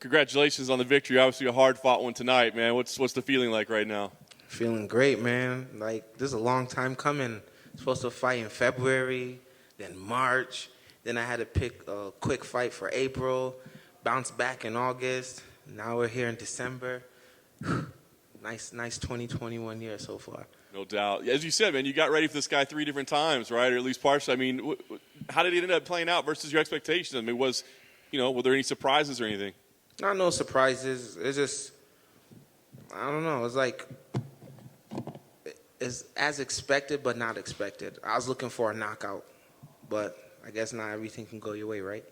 Congratulations on the victory. Obviously a hard-fought one tonight, man. What's the feeling like right now? Feeling great, man. Like, this is a long time coming. Supposed to fight in February, then March. Then I had to pick a quick fight for April, bounce back in August. Now we're here in December. Nice 2021 year so far. No doubt. As you said, man, you got ready for this guy 3 different times, right? Or at least partially. I mean, how did it end up playing out versus your expectations? I mean, were there any surprises or anything? No surprises. It's just, I don't know. It's like, it's as expected, but not expected. I was looking for a knockout, but I guess not everything can go your way, right?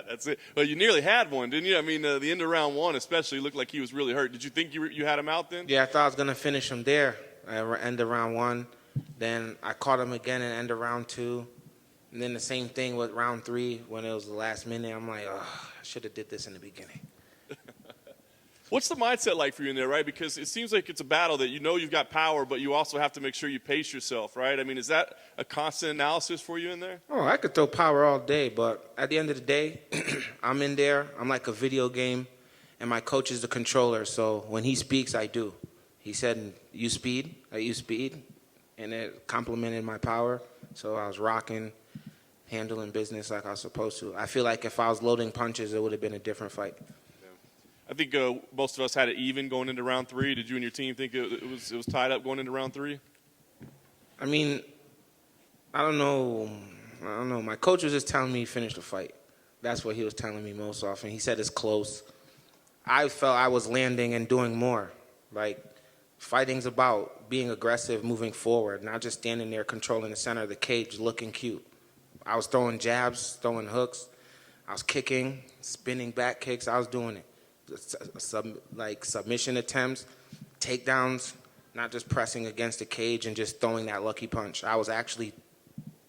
That's it. Well, you nearly had one, didn't you? I mean, the end of round 1 especially looked like he was really hurt. Did you think you had him out then? Yeah, I thought I was going to finish him there at end of round 1. Then I caught him again at end of round 2. And then the same thing with round 3 when it was the last minute. I'm like, oh, I should have did this in the beginning. What's the mindset like for you in there, right? Because it seems like it's a battle that you know you've got power, but you also have to make sure you pace yourself, right? I mean, is that a constant analysis for you in there? Oh, I could throw power all day, but at the end of the day, I'm in there. I'm like a video game, and my coach is the controller. So when he speaks, I do. He said, "You speed," I use speed, and it complimented my power. So I was rocking, handling business like I was supposed to. I feel like if I was loading punches, it would have been a different fight. I think most of us had it even going into round 3. Did you and your team think it was tied up going into round 3? I mean, I don't know. My coach was just telling me finish the fight. That's what he was telling me most often. He said it's close. I felt I was landing and doing more. Like, fighting's about being aggressive, moving forward, not just standing there controlling the center of the cage looking cute. I was throwing jabs, throwing hooks. I was kicking, spinning back kicks. I was doing it. Submission attempts, takedowns, not just pressing against the cage and just throwing that lucky punch. I was actually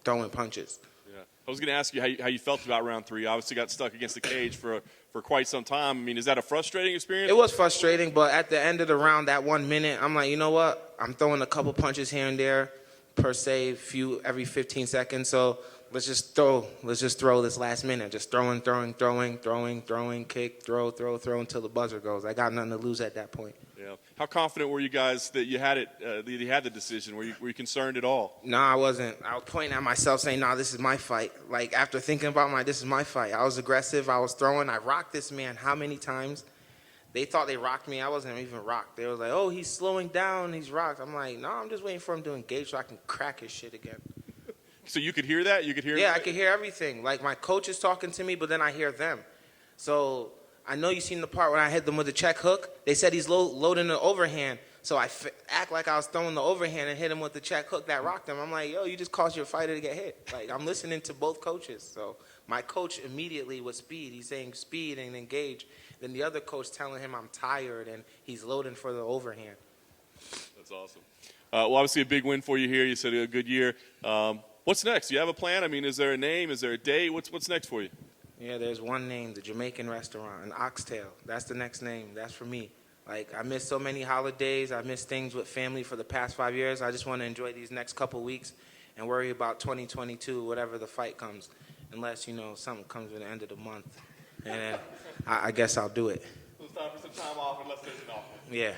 throwing punches. Yeah, I was going to ask you how you felt about round 3. Obviously got stuck against the cage for quite some time. I mean, is that a frustrating experience? It was frustrating, but at the end of the round, that 1 minute, I'm like, you know what? I'm throwing a couple punches here and there, per se, every 15 seconds. So let's just throw this last minute. Just throwing, kick, throw until the buzzer goes. I got nothing to lose at that point. Yeah. How confident were you guys that you had it? That you had the decision? Were you concerned at all? No, I wasn't. I was pointing at myself, saying, "No, this is my fight." Like, after thinking about this is my fight. I was aggressive. I was throwing. I rocked this man. How many times? They thought they rocked me. I wasn't even rocked. They was like, "Oh, he's slowing down. He's rocked." I'm like, "No, I'm just waiting for him to engage so I can crack his shit again." So you could hear that? You could hear? Yeah, I could hear everything. Like, my coach is talking to me, but then I hear them. So I know you seen the part when I hit them with the check hook. They said he's loading the overhand. So I act like I was throwing the overhand and hit him with the check hook that rocked him. I'm like, yo, you just caused your fighter to get hit. Like, I'm listening to both coaches. So my coach immediately with speed. He's saying speed and engage. Then the other coach telling him I'm tired and he's loading for the overhand. That's awesome. Well, obviously a big win for you here. You said a good year. What's next? Do you have a plan? I mean, is there a name? Is there a date? What's next for you? Yeah, there's one name, the Jamaican restaurant, an oxtail. That's the next name. That's for me. Like, I missed so many holidays. I missed things with family for the past 5 years. I just want to enjoy these next couple weeks and worry about 2022, whatever the fight comes, unless, something comes at the end of the month. And then I guess I'll do it. So it's time for some time off unless there's an offer. Yeah.